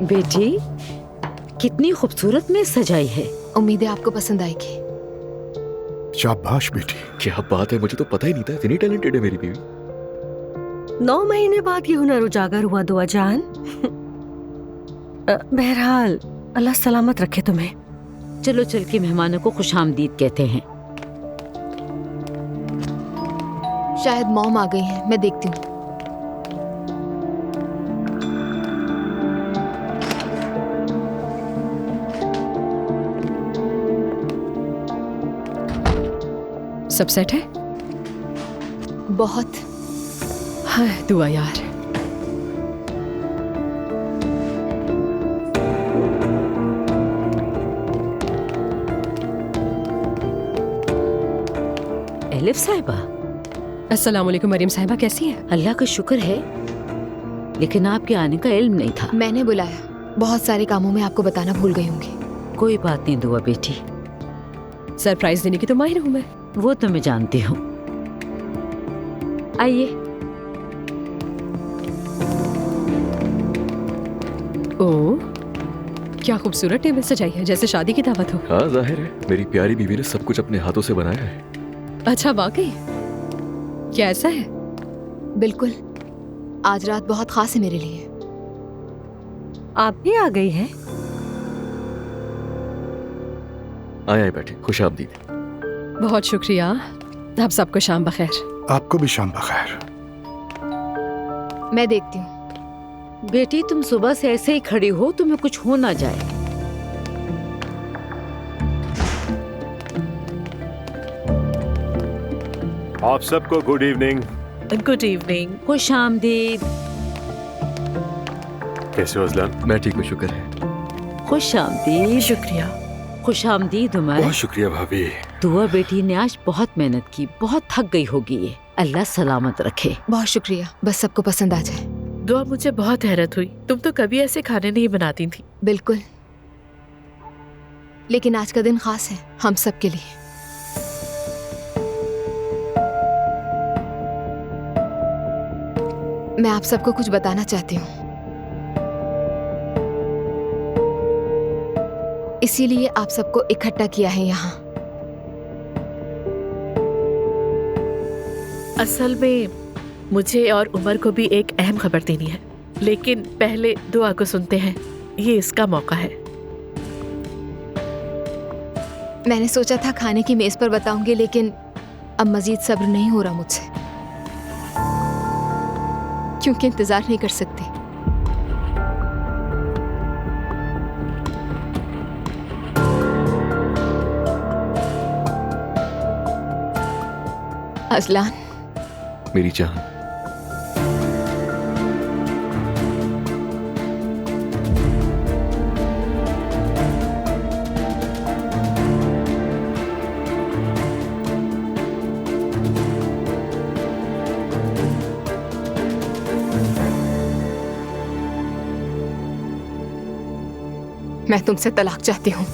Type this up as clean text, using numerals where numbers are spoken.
बेटी, कितनी खूबसूरत मेज सजाई है। उम्मीद है आपको पसंद आएगी। शाबाश बेटी। क्या बात है, मुझे तो पता ही नहीं था इतनी टैलेंटेड है मेरी बीवी। 9 महीने बाद ये हुनर उजागर हुआ दुआ जान। बहरहाल अल्लाह सलामत रखे तुम्हें। चलो चल के मेहमानों को खुशामदीद कहते हैं। शायद मॉम आ गई हैं, मैं देखती हूँ। सब सेट है? बहुत। हाँ दुआ यार। एलिफ साहिबा। अस्सलाम वालेकुम मरियम साहिबा, कैसी हैं? अल्लाह का शुक्र है, लेकिन आपके आने का इल्म नहीं था। मैंने बुलाया, बहुत सारे कामों में आपको बताना भूल गई होंगी। कोई बात नहीं दुआ बेटी, सरप्राइज देने की तो माहिर हूँ मैं। वो तो मैं जानती हूँ। आइए। ओह, क्या खूबसूरत टेबल सजाई है, जैसे शादी की दावत हो। हाँ जाहिर है, मेरी प्यारी बीवी ने सब कुछ अपने हाथों से बनाया है। अच्छा वाकई? क्या ऐसा है? बिल्कुल, आज रात बहुत खास है मेरे लिए। आप भी आ गई हैं? आए बैठे, खुशामदीद। बहुत शुक्रिया। आप सबको शाम बखैर। आपको भी शाम बखैर। मैं देखती हूँ। बेटी तुम सुबह से ऐसे ही खड़ी हो, तुम्हें कुछ हो ना जाए। आप सबको गुड इवनिंग। Good evening. खुशामदीद। कैसे हो अज़लान? मैं ठीक हूँ, शुक्र है। खुशामदीद। शुक्रिया। खुशामदीद उमर। बहुत शुक्रिया भाभी। दुआ बेटी ने आज बहुत मेहनत की, बहुत थक गई होगी ये। अल्लाह सलामत रखे। बहुत शुक्रिया, बस सबको पसंद आ जाए। दुआ मुझे बहुत हैरत हुई, तुम तो कभी ऐसे खाने नहीं बनाती थी। बिल्कुल, लेकिन आज का दिन खास है हम सब के लिए। मैं आप सबको कुछ बताना चाहती हूँ, इसीलिए आप सबको इकट्ठा किया है यहाँ। असल में मुझे और उमर को भी एक अहम खबर देनी है, लेकिन पहले दुआ को सुनते हैं, ये इसका मौका है। मैंने सोचा था खाने की मेज पर बताऊंगी, लेकिन अब मजीद सब्र नहीं हो रहा मुझसे, क्योंकि इंतजार नहीं कर सकती। अज़लान, मेरी जान। मैं तुमसे तलाक चाहती हूँ।